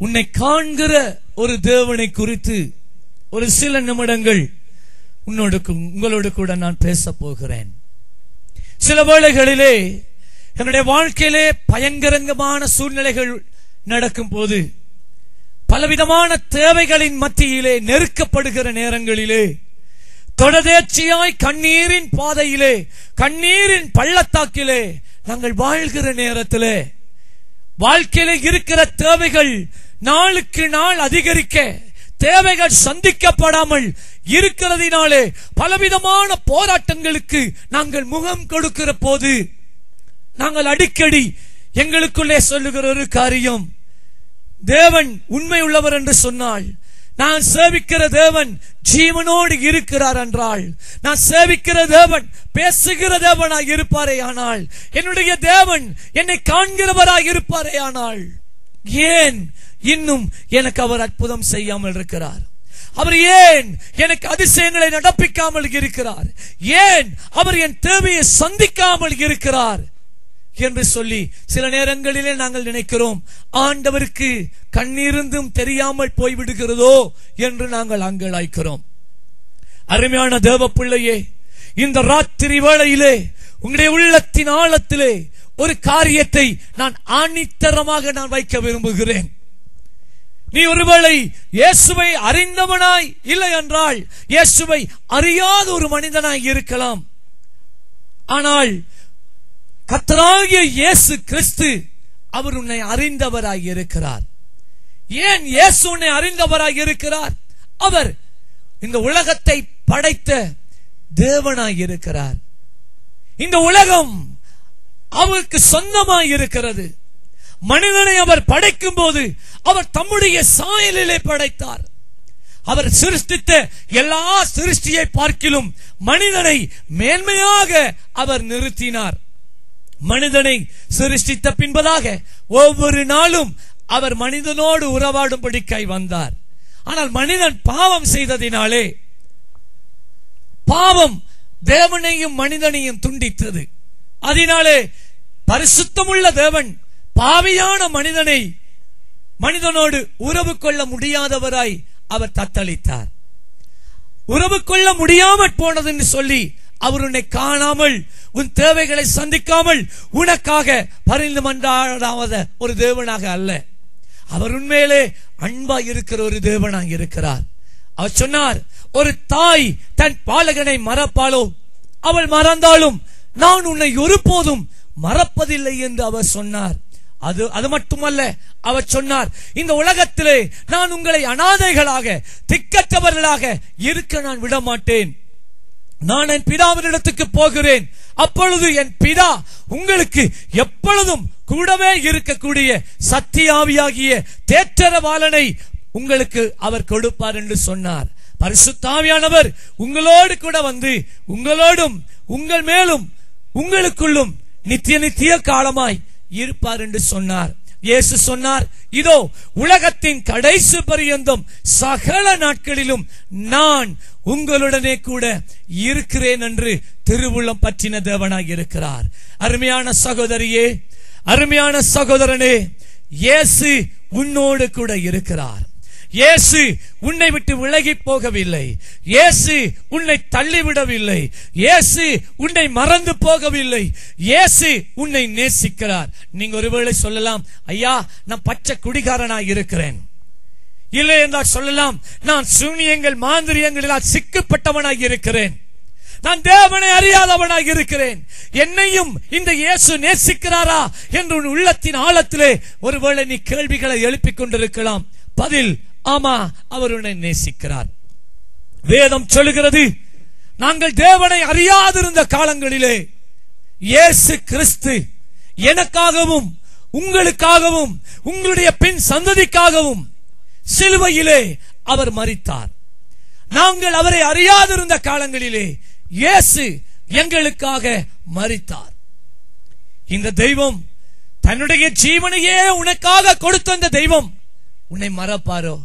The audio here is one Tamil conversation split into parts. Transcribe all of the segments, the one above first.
உன்னை காண்கிற ஒரு தேவனை குறித்து ஒரு சில நிமிடங்கள் உங்களோடு கூட நான் பேச போகிறேன். சில வேளைகளிலே என்னுடைய வாழ்க்கையிலே பயங்கரமான சூழ்நிலைகள் நடக்கும் போது, பலவிதமான தேவைகளின் மத்தியிலே நெருக்கப்படுகிற நேரங்களிலே, தொடர்ச்சியாய் கண்ணீரின் பாதையிலே, கண்ணீரின் பள்ளத்தாக்கிலே நாங்கள் வாழ்கிற நேரத்திலே, வாழ்க்கையிலே இருக்கிற தேவைகள் நாளுக்கு நாள் அதிகரிக்க, தேவைகள் சந்திக்கப்படாமல் இருக்கிறதினாலே பலவிதமான போராட்டங்களுக்கு நாங்கள் முகம் கொடுக்கிற போது, நாங்கள் அடிக்கடி எங்களுக்குள்ளே சொல்லுகிற ஒரு காரியம், தேவன் உண்மை உள்ளவர் என்று சொன்னால், நான் சேவிக்கிற தேவன் ஜீவனோடு இருக்கிறார் என்றால், நான் சேவிக்கிற தேவன் பேசுகிற தேவனாய் இருப்பாரே ஆனால், என்னுடைய தேவன் என்னை காண்கிறவராய் இருப்பாரே ஆனால், ஏன் இன்னும் எனக்கு அவர் அற்புதம் செய்யாமல் இருக்கிறார்? அவர் ஏன் எனக்கு அதிசயங்களை நடப்பிக்காமல் இருக்கிறார்? ஏன் அவர் என் தேவையை சந்திக்காமல் இருக்கிறார் என்று சொல்லி சில நேரங்களிலே நாங்கள் நினைக்கிறோம், ஆண்டவருக்கு கண்ணிருந்தும் தெரியாமல் போய்விடுகிறதோ என்று நாங்கள் அங்கலாய்க்கிறோம். அருமையான தேவ பிள்ளையே, இந்த ராத்திரி வேளையிலே உங்களுடைய உள்ளத்தின் ஆழத்திலே ஒரு காரியத்தை நான் ஆணித்தரமாக நான் வைக்க விரும்புகிறேன். நீ ஒருவேளை இயேசுவை அறிந்தவனாய் இல்லை என்றால், இயேசுவை அறியாத ஒரு மனிதனாய் இருக்கலாம். ஆனால் கர்த்தராகிய இயேசு கிறிஸ்து அவர் உன்னை அறிந்தவராய் இருக்கிறார். ஏன் இயேசு உன்னை அறிந்தவராய் இருக்கிறார்? அவர் இந்த உலகத்தை படைத்த தேவனாய் இருக்கிறார். இந்த உலகம் அவருக்கு சொந்தமாய் இருக்கிறது. மனிதனை அவர் படைக்கும் போது அவர் தம்முடைய சாயலிலே படைத்தார். அவர் சிருஷ்டித்த எல்லா சிருஷ்டியை பார்க்கிலும் மனிதனை மேன்மையாக அவர் நிறுத்தினார். மனிதனை சிருஷ்டித்த பின்பதாக ஒவ்வொரு நாளும் அவர் மனிதனோடு உறவாடும்படிக்காய் வந்தார். ஆனால் மனிதன் பாவம் செய்ததினாலே பாவம் தேவனையும் மனிதனையும் துண்டித்தது. அதனாலே பரிசுத்தமுள்ள தேவன் பாவியான மனிதனோடு உறவு கொள்ள முடியாதவராய் அவர் தத்தளித்தார். உறவு கொள்ள முடியாமல் போனது என்று சொல்லி அவர் உன்னை காணாமல், உன் தேவைகளை சந்திக்காமல் உனக்காக பரிந்து மன்றாடாத ஒரு தேவனாக அல்ல, அவர் உண்மையிலே அன்பாய் இருக்கிற ஒரு தேவனாக இருக்கிறார். அவர் சொன்னார், ஒரு தாய் தன் பாலகனை மறப்பாளோ, அவள் மறந்தாலும் நான் உன்னை ஒருபோதும் மறப்பதில்லை என்று அவர் சொன்னார். அது மட்டுமல்ல, அவர் சொன்னார், இந்த உலகத்திலே நான் உங்களை அனாதைகளாக திக்கற்றவர்களாக இருக்க நான் விட மாட்டேன். நான் என் பிதாவினிடத்துக்கு போகிறேன், அப்பொழுது என் பிதா உங்களுக்கு எப்பொழுதும் கூடவே இருக்கக்கூடிய சத்தியாவியாகிய தேற்றரவாளனை உங்களுக்கு அவர் கொடுப்பார் என்று சொன்னார். பரிசுத்த ஆவியானவர் உங்களோடு கூட வந்து உங்களோடும் உங்கள் மேலும் உங்களுக்குள்ளும் நித்திய காலமாய் இருப்பார் என்று சொன்னார். இயேசு சொன்னார், இதோ உலகத்தின் கடைசி பரியந்தம் சகல நாட்களிலும் நான் உங்களுடனே கூட இருக்கிறேன் என்று திருவுள்ளம் பற்றின தேவனாய் இருக்கிறார். அருமையான சகோதரியே, அருமையான சகோதரனே, இயேசு உன்னோடு கூட இருக்கிறார். இயேசு உன்னை விட்டு விலகி போகவில்லை. இயேசு உன்னை தள்ளிவிடவில்லை. இயேசு உன்னை மறந்து போகவில்லை. இயேசு உன்னை நேசிக்கிறார். நீங்க ஒருவேளை சொல்லலாம், ஐயா நான் பச்சை குடிகாரனாய் இருக்கிறேன். இல்லை என்றால் சொல்லலாம், நான் சூனியங்கள் மாந்திரியங்களில் சிக்கப்பட்டவனாய் இருக்கிறேன், நான் தேவனை அறியாதவனாய் இருக்கிறேன். என்னையும் இந்த இயேசு நேசிக்கிறாரா என்று உன் உள்ளத்தின் ஆழத்திலே ஒருவேளை நீ கேள்விகளை எழுப்பிக் கொண்டிருக்கலாம். பதில், ஆமா, அவர் உன்னை நேசிக்கிறார். வேதம் சொல்லுகிறது, நாங்கள் தேவனை அறியாதிருந்த காலங்களிலே இயேசு கிறிஸ்து எனக்காகவும் உங்களுக்காகவும் உங்களுடைய பின் சந்ததிக்காகவும் சிலுவையிலே அவர் மரித்தார். நாங்கள் அவரை அறியாதிருந்த காலங்களிலே இயேசு எங்களுக்காக மரித்தார். இந்த தெய்வம் தன்னுடைய ஜீவனையே உனக்காக கொடுத்த அந்த தெய்வம் உன்னை மறப்பாரோ?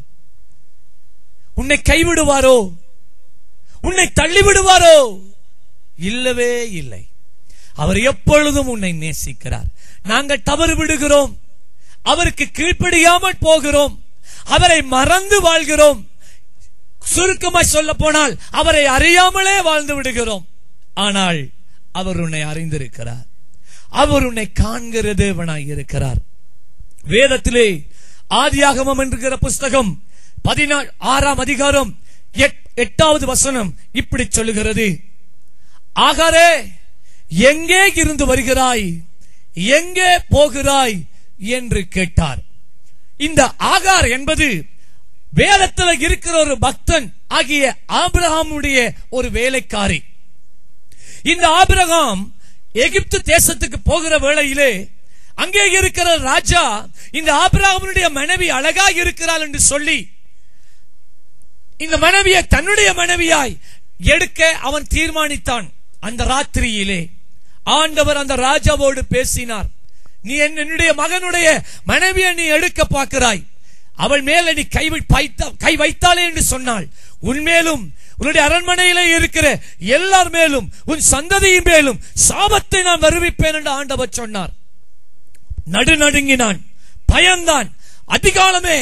உன்னை கைவிடுவாரோ? உன்னை தள்ளிவிடுவாரோ? இல்லவே இல்லை. அவர் எப்பொழுதும் உன்னை நேசிக்கிறார். நாங்கள் தவறு விடுகிறோம், அவருக்கு கீழ்ப்படியாமல் போகிறோம். அவரை மறந்து வாழ்கிறோம். சுருக்கமாய் சொல்ல போனால் அவரை அறியாமலே வாழ்ந்து விடுகிறோம். ஆனால் அவர் உன்னை அறிந்திருக்கிறார். அவர் உன்னை காண்கிற தேவனாய் இருக்கிறார். வேதத்திலே ஆதியாகமம் என்கிற புஸ்தகம் 16ஆம் அதிகாரம் 8வது வசனம் இப்படி சொல்லுகிறது, ஆகாரே எங்கே இருந்து வருகிறாய், எங்கே போகிறாய் என்று கேட்டார். இந்த ஆகார் என்பது வேதத்தில் இருக்கிற ஒரு பக்தன் ஆகிய ஆபிரகாமுடைய ஒரு வேலைக்காரி. இந்த ஆபிரகாம் எகிப்து தேசத்துக்கு போகிற வேளையிலே அங்கே இருக்கிற ராஜா இந்த ஆபிரகாமுடைய மனைவி அழகாக இருக்கிறாள் என்று சொல்லி இந்த மனைவியை தன்னுடைய மனைவியாய் எடுக்க அவன் தீர்மானித்தான். அந்த ராத்திரியிலே ஆண்டவர் அந்த ராஜாவோடு பேசினார். நீ என்னுடைய மகனுடைய மனைவியை நீ எடுக்க பார்க்கிறாய், அவள் மேல நீ கை வைத்தாலே என்று சொன்னாள். உன்மேலும் உன்னுடைய அரண்மனையிலே இருக்கிற எல்லார் மேலும் உன் சந்ததியின் மேலும் சாபத்தை நான் வருவிப்பேன் என்று ஆண்டவர் சொன்னார். நடுநடுங்கினான், பயந்தான். அதிகாலமே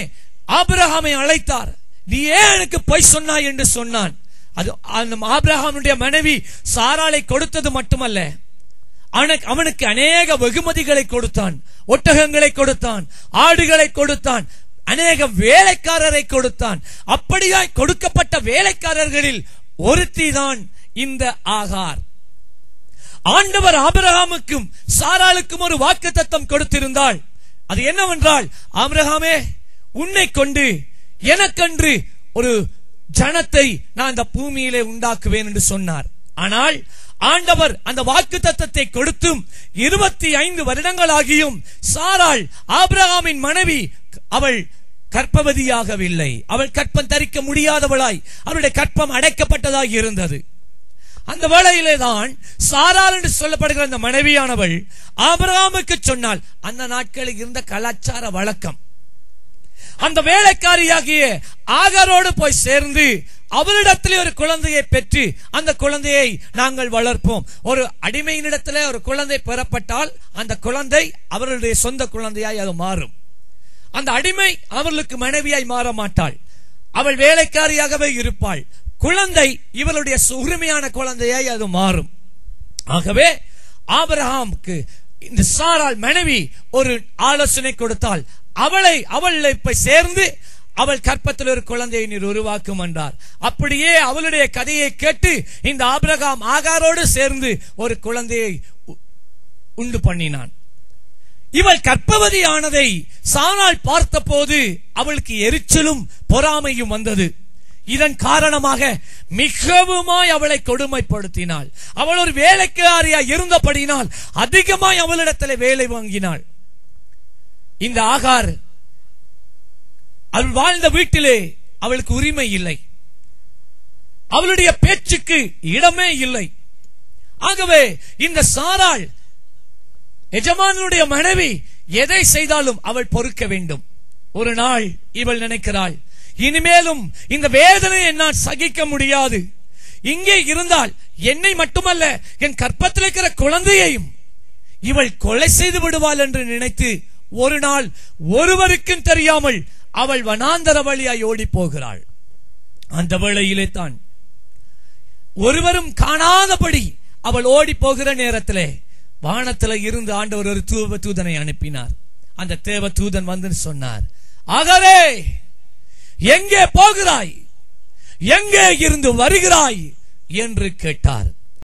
ஆபிரகாமை அழைத்தார். நீ ஏன் எனக்கு பொய் சொன்னாய் என்று சொன்னான். அது ஆபிரகாமுடைய மனைவி சாராளை கொடுத்தது மட்டுமல்ல, அவனுக்கு அநேக வெகுமதிகளை கொடுத்தான். ஒட்டகங்களை கொடுத்தான், ஆடுகளை கொடுத்தான், அநேக வேலைக்காரரை கொடுத்தான். அப்படியாய் கொடுக்கப்பட்ட வேலைக்காரர்களில் ஒருத்தி தான் இந்த ஆகார். ஆண்டவர் ஆபிரகாமுக்கும் சாராளுக்கும் ஒரு வாக்குத்தத்தம் கொடுத்திருந்தாள். அது என்னவென்றால், ஆபிரகாமே உன்னை கொண்டு எனக்கென்று ஒரு ஜனத்தை நான் இந்த பூமியிலே உண்டாக்குவேன் என்று சொன்னார். ஆனால் ஆண்டவர் அந்த வாக்குத்தத்தத்தை கொடுத்தும் 25 வருடங்களாகியும் சாராள் ஆபிரகாமின் மனைவி அவள் கர்ப்பவதியாகவில்லை. அவள் கற்பம் தரிக்க முடியாதவளாய் அவளுடைய கற்பம் அடைக்கப்பட்டதாக இருந்தது. அந்த வேளையிலே தான் சாராள் என்று சொல்லப்படுகிற அந்த மனைவியானவள் ஆபிரகாமுக்கு சொன்னால், அந்த நாட்களில் இருந்த கலாச்சார வழக்கம், அந்த வேலைக்காரியாகிய ஆகாரோடு போய் சேர்ந்து அவளிடத்திலே ஒரு குழந்தையை பெற்று அந்த குழந்தையை நாங்கள் வளர்ப்போம். ஒரு அடிமையினிடத்திலே ஒரு குழந்தை பெறப்பட்டால் அந்த குழந்தை அவர்களுடைய சொந்த குழந்தையாய் அது மாறும். அந்த அடிமை அவர்களுக்கு மனைவியாய் மாற மாட்டாள், அவள் வேலைக்காரியாகவே இருப்பாள். குழந்தை இவளுடைய உரிமையான குழந்தையாய் அது மாறும். ஆகவே ஆபிரகாமுக்கு இந்த சாராள் மனைவி ஒரு ஆலோசனை கொடுத்தால், அவளை போய் சேர்ந்து அவள் கற்பத்தில் ஒரு குழந்தையை நீர் உருவாக்கும் என்றார். அப்படியே அவளுடைய கதையை கேட்டு இந்த ஆபிரகாம் ஆகாரோடு சேர்ந்து ஒரு குழந்தையை உண்டு பண்ணினான். இவள் கர்ப்பவதியானதை சாராள் பார்த்த போது அவளுக்கு எரிச்சலும் பொறாமையும் வந்தது. இதன் காரணமாக மிகவுமாய் அவளை கொடுமைப்படுத்தினாள். அவள் ஒரு வேலைக்காரியாய் இருந்தபடினால் அதிகமாய் அவளிடத்தில் வேலை வாங்கினாள். இந்த ஆகார் அவள் வாழ்ந்த வீட்டிலே அவளுக்கு உரிமை இல்லை, அவளுடைய பேச்சுக்கு இடமே இல்லை. ஆகவே இந்த சாராள் எஜமானுடைய மனைவி எதை செய்தாலும் அவள் பொறுக்க வேண்டும். ஒரு நாள் இவள் நினைக்கிறாள், இனிமேலும் இந்த வேதனை என்னால் சகிக்க முடியாது, இங்கே இருந்தால் என்னை மட்டுமல்ல என் கற்பத்தில் இருக்கிற குழந்தையையும் இவள் கொலை செய்து விடுவாள் என்று நினைத்து ஒரு நாள் ஒருவருக்கும் தெரியாமல் அவள் வனாந்தர வழியாய் ஓடி போகிறாள். அந்த வேளையிலே தான் ஒருவரும் காணாதபடி அவள் ஓடி போகிற நேரத்திலே வானத்தில இருந்து ஆண்டவர் ஒரு தூதனை அனுப்பினார். அந்த தேவ தூதன் வந்து சொன்னார், ஆகாரே எங்கே போகிறாய், எங்கே இருந்து வருகிறாய் என்று கேட்டார்.